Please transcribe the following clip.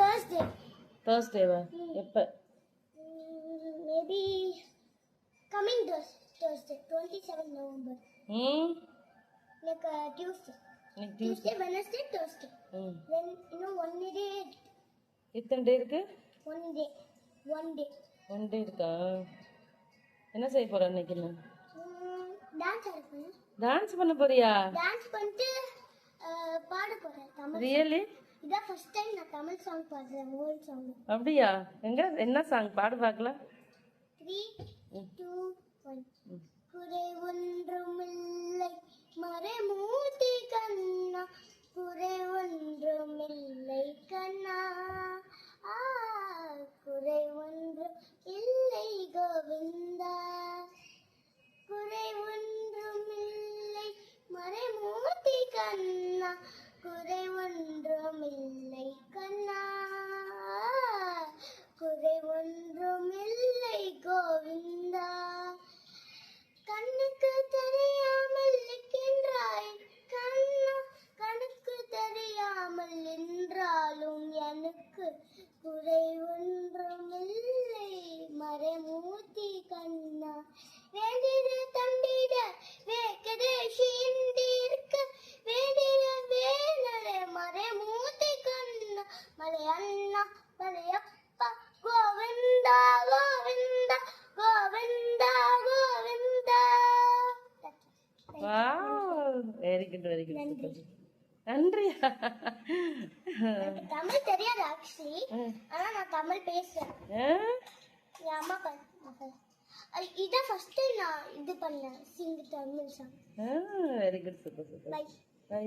Thursday. தேர்ஸ்டேவா? எப்போ? Maybe coming Thursday, 27 November. Like Tuesday, Wednesday, Thursday. Then one day. எத்தனை டே இருக்கு? One day. இருக்கா? என்ன செய்ய போற இன்னைக்கு? டான்ஸ் பண்ண போறியா? டான்ஸ் பண்ணிட்டு பாட போறேன் தமிழ். ரியலி? இதான் ஃபர்ஸ்ட் டைம் நான் தமிழ் சாங் பாடுறேன், ஓல்ட் சாங். அப்படியா? எங்க என்ன சாங் பாடு பார்க்கலாம்? 3 2 1. குறை ஒன்றுமில்லை மறைமூர்த்தி கண்ணா, குறை ஒன்றுமில்லை கண்ணா, குறை ஒன்றும் இல்லை கோவிந்தா, குறை ஒன்றுமில்லை மறைமூர்த்தி கண்ணா, குறை ஒன்றுமில்லை கண்ணா, குறை ஒன்றுமில்லை கோவிந்தா, கண்ணுக்கு தெரியாமல் இருக்கின்றாய் கண்ணா, கணக்கு தெரியாமல் என்றாலும் எனக்கு குறை ஒன்றுமில்லை மறைமூர்த்தி கண்ணா, வேண்டிட தண்டிட வேக்கதே சீண்டிருக்க, வேண்டிட வேணரே மறைமூர்த்தி கண்ணா, மலை அண்ணா Malayappa Govinda Govinda Govinda Govinda. Wow, very good very good. நன்றி. தமிழ் தெரியாது ஆக்சுவலி, ஆனா நான் தமிழ் பேசுறேன். என் அம்மா இதான் ஃபர்ஸ்ட் டைம் நான் இது பண்ணேன், sing Tamil song. Very good, super super. By.